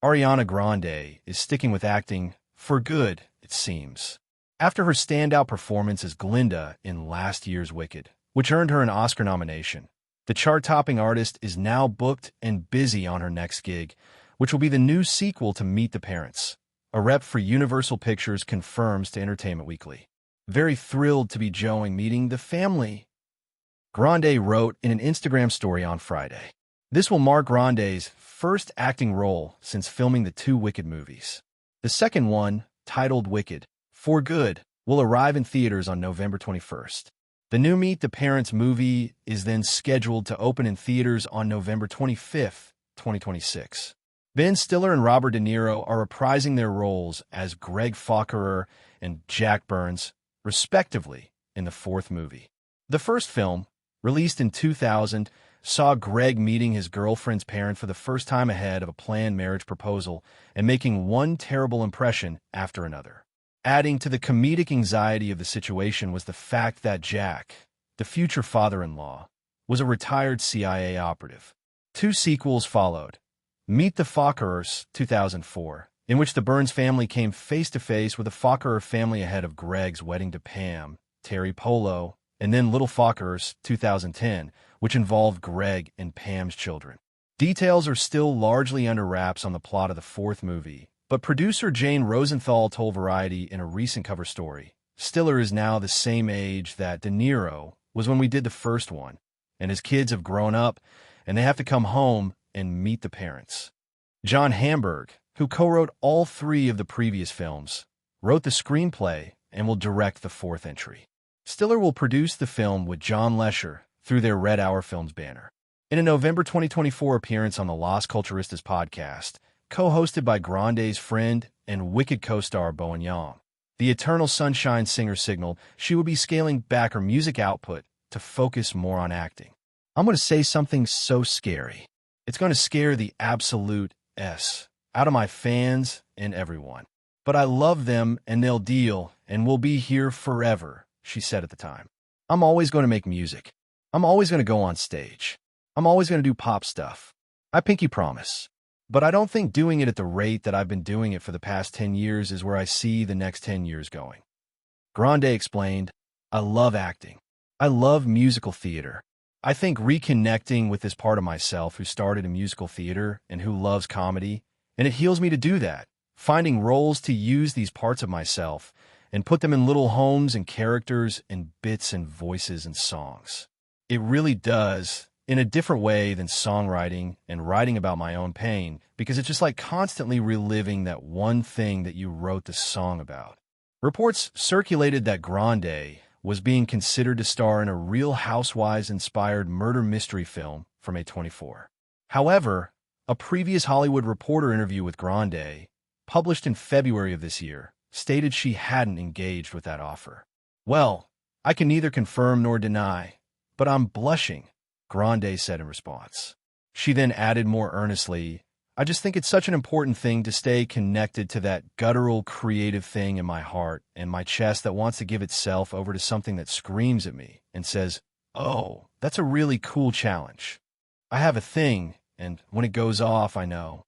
Ariana Grande is sticking with acting for good, it seems. After her standout performance as Glinda in last year's Wicked, which earned her an Oscar nomination, the chart-topping artist is now booked and busy on her next gig, which will be the new sequel to Meet the Parents. A rep for Universal Pictures confirms to Entertainment Weekly. Very thrilled to be meeting the family, Grande wrote in an Instagram story on Friday. This will mark Grande's first acting role since filming the two Wicked movies. The second one, titled Wicked, For Good, will arrive in theaters on November 21st. The new Meet the Parents movie is then scheduled to open in theaters on November 25th, 2026. Ben Stiller and Robert De Niro are reprising their roles as Greg Faucherer and Jack Burns, respectively, in the fourth movie. The first film, released in 2000, saw Greg meeting his girlfriend's parents for the first time ahead of a planned marriage proposal and making one terrible impression after another. Adding to the comedic anxiety of the situation was the fact that Jack, the future father-in-law, was a retired CIA operative. Two sequels followed. Meet the Faucherers, 2004, in which the Burns family came face-to-face with the Faucherer family ahead of Greg's wedding to Pam, Terry Polo, and then Little Faucherers, 2010, which involved Greg and Pam's children. Details are still largely under wraps on the plot of the fourth movie, but producer Jane Rosenthal told Variety in a recent cover story, Stiller is now the same age that De Niro was when we did the first one, and his kids have grown up, and they have to come home and meet the parents. John Hamburg, who co-wrote all three of the previous films, wrote the screenplay and will direct the fourth entry. Stiller will produce the film with John Lesher through their Red Hour Films banner. In a November 2024 appearance on the Las Culturistas podcast, co-hosted by Grande's friend and Wicked co-star Bowen Yang, the Eternal Sunshine singer signaled she would be scaling back her music output to focus more on acting. I'm going to say something so scary. It's going to scare the absolute S out of my fans and everyone. But I love them and they'll deal and will be here forever, she said at the time. I'm always going to make music. I'm always going to go on stage. I'm always going to do pop stuff. I pinky promise. But I don't think doing it at the rate that I've been doing it for the past 10 years is where I see the next 10 years going. Grande explained, I love acting. I love musical theater. I think reconnecting with this part of myself who started in musical theater and who loves comedy, and it heals me to do that, finding roles to use these parts of myself and put them in little homes and characters and bits and voices and songs. It really does, in a different way than songwriting and writing about my own pain, because it's just like constantly reliving that one thing that you wrote the song about. Reports circulated that Grande was being considered to star in a Real Housewives-inspired murder mystery film from A24. However, a previous Hollywood Reporter interview with Grande, published in February of this year, stated she hadn't engaged with that offer. Well, I can neither confirm nor deny, but I'm blushing, Grande said in response. She then added more earnestly, I just think it's such an important thing to stay connected to that guttural, creative thing in my heart and my chest that wants to give itself over to something that screams at me and says, oh, that's a really cool challenge. I have a thing, and when it goes off, I know